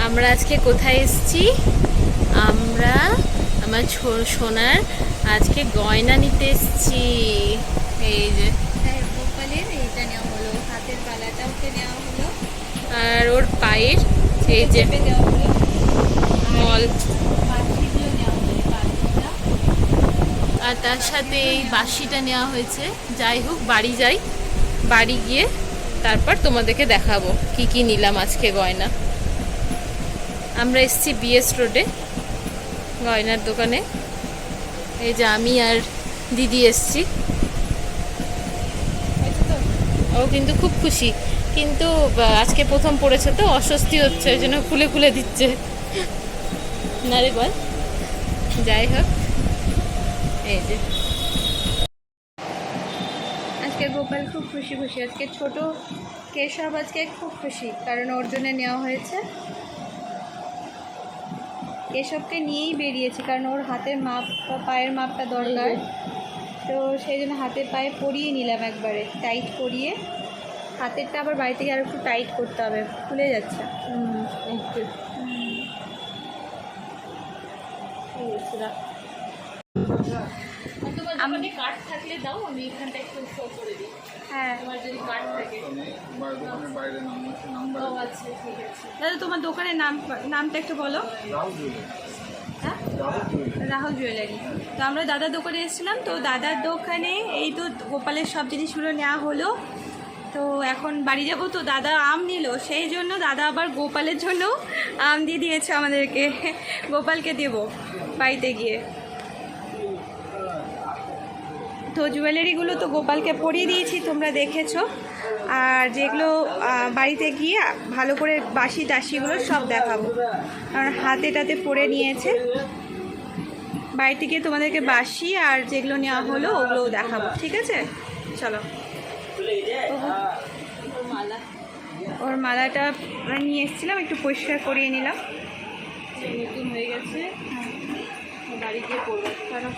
আমরা আজকে কোথায় এসেছি? আমরা আমার সোনার আজকে গয়না নিতে এসেছি। এই যে গোপালের এইটা নেওয়া হলো, হাতের বালাটা ওকে নেওয়া হলো, আর ওর পায়ের এই যে দেওয়া হলো, মল, বাসিগুলো নেওয়া হলো, বাসিটা আর তার সাথে এই বাঁশিটা নেওয়া হয়েছে। যাই হোক, বাড়ি যাই, বাড়ি গিয়ে তারপর তোমাদেরকে দেখাবো কি কি নিলাম আজকে গয়না। আমরা এসেছি বিএস রোডে গয়নার দোকানে। এই যে আমি আর দিদি এসছি। ও কিন্তু খুব খুশি, কিন্তু আজকে প্রথম পড়েছে তো অস্বস্তি হচ্ছে, ওই জন্য খুলে খুলে দিচ্ছে না রে বল। যাই হোক, এই যে আজকে গোপাল খুব খুশি খুশি। আজকে ছোট কেশব আজকে খুব খুশি, কারণ ওর জন্য নেওয়া হয়েছে। কেশবকে নিয়েই বেরিয়েছি, কারণ ওর হাতের মাপ বা পায়ের মাপটা দরকার, তো সেই জন্য হাতে পায়ে পরিয়ে নিলাম একবারে, টাইট করিয়ে। হাতেরটা আবার বাড়ি থেকে আর একটু টাইট করতে হবে, খুলে যাচ্ছে। একটু তোমার কার্ড থাকলে দাও, আমি এখানটা একটু শো করে দিই। হ্যাঁ, তোমার যদি কার্ড থাকে। ও আচ্ছা, ঠিক আছে। দাদা তোমার দোকানের নামটা একটু বলো। হ্যাঁ, রাহুল জুয়েলারি। তো আমরা দাদার দোকানে এসেছিলাম, তো দাদার দোকানে এই তো গোপালের সব জিনিসগুলো নেওয়া হলো। তো এখন বাড়ি যাব, তো দাদা আম নিল, সেই জন্য দাদা আবার গোপালের জন্য আম দিয়ে দিয়েছে আমাদেরকে, গোপালকে দেব বাড়িতে গিয়ে। তো জুয়েলারিগুলো তো গোপালকে পরিয়ে দিয়েছি, তোমরা দেখেছো। আর যেগুলো বাড়িতে গিয়ে ভালো করে বাসি টাসিগুলো সব দেখাবো, কারণ হাতে টাতে পরে নিয়েছে। বাড়িতে গিয়ে তোমাদেরকে বাসি আর যেগুলো নেওয়া হলো ওগুলোও দেখাবো, ঠিক আছে? চলো। ওর মালাটা নিয়ে এসেছিলাম, একটু পরিষ্কার করিয়ে নিলাম, নতুন হয়ে গেছে, বাড়ি গিয়ে পড়বো। চলো।